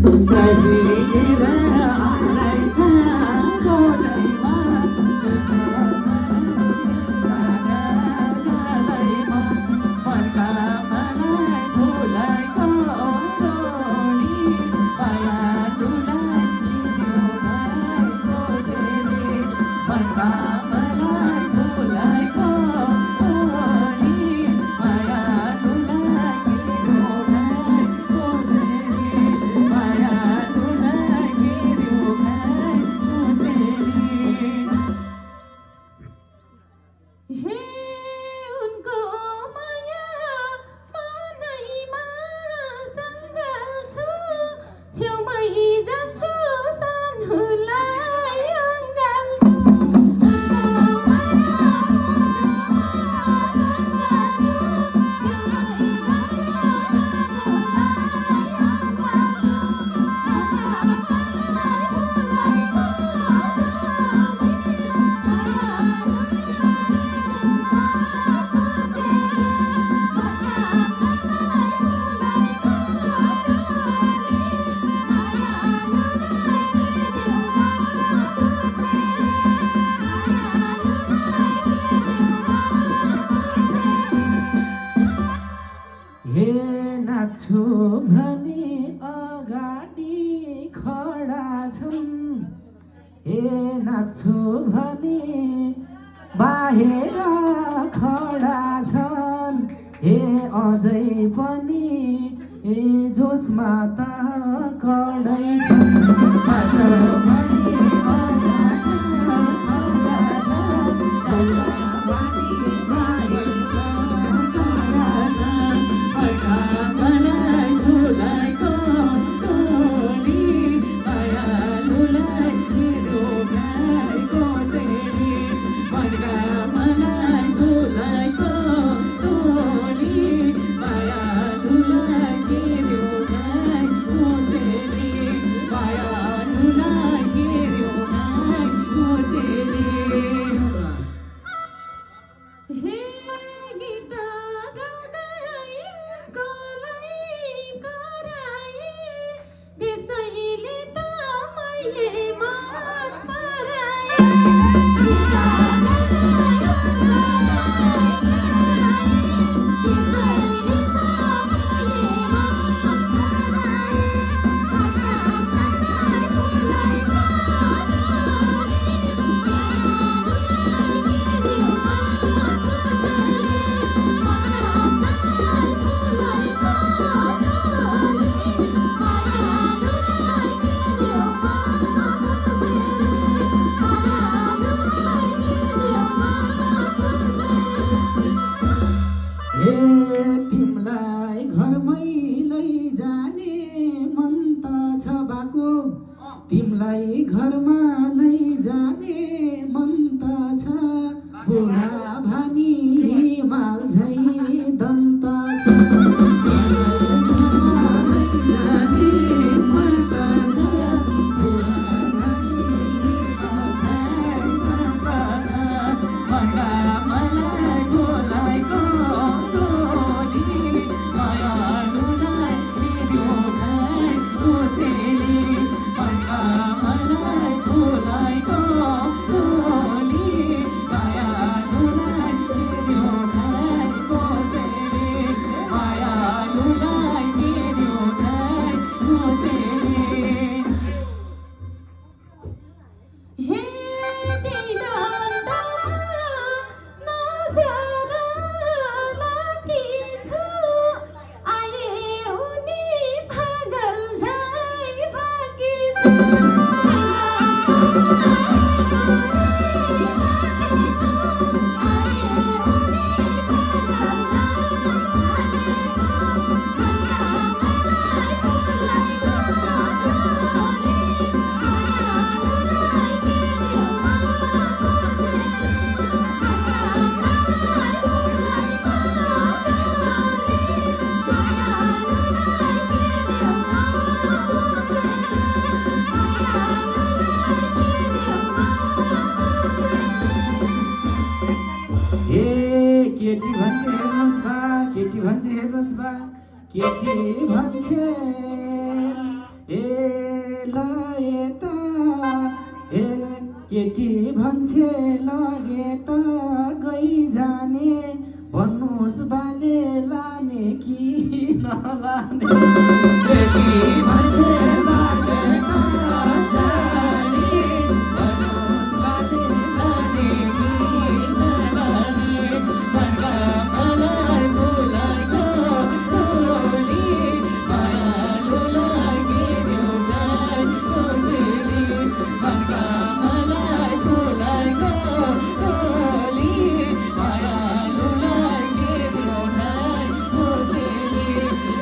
सजिएर आलाई छ गोदैमा नाच्छु भने अगाडि खडा छन् हे नाच्छु भने बाहिर खडा छन् हे अझै पनि जोसमा त कडै छन् नाच्छु भने अगाडि खडा छन् तिमलाई घरमै लैजाने मन त छ बाको तिमलाई घरमा लैजाने मन त छ बुढा भानी हिमाल झै दन्त छ केटी भन्छे गए त ए केटी भन्छे लगे त गई जाने भन्नुहोस् बाले लाने कि नलाने केटी भन्छे लगे त जाने भन्नुहोस् बाले लाने कि नलाने मनका मलाई बोलाएको टोली मायालु लागिदेऊ भाइ कसरी मनका मलाई बोलाएको टोली मायालु लागिदेऊ भाइ कसरी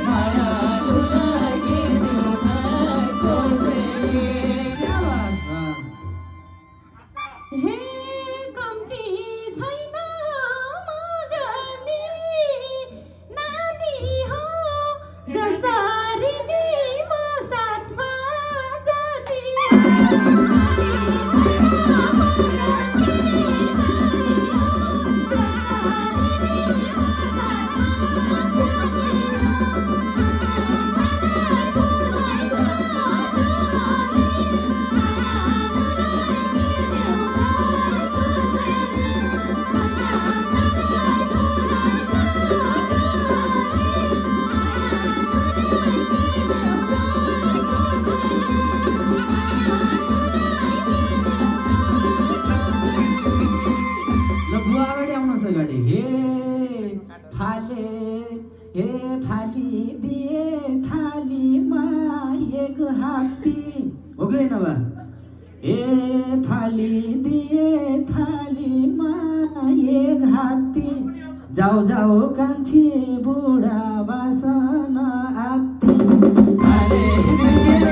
मायालु लागिदेऊ भाइ कसरी हे कम्ती छैन मगर्ने नानी हो जसरी नि म साथमा जाने ल बुवा अगाडि आउनुहोस् अगाडि हे फाली दिए थालीमा एक हात्ती हो कि होइन बा ए फाली दिए थालीमा एक हात्ती जाऊ जाऊ कान्छी बुढा बासन आत्ती फाली दिए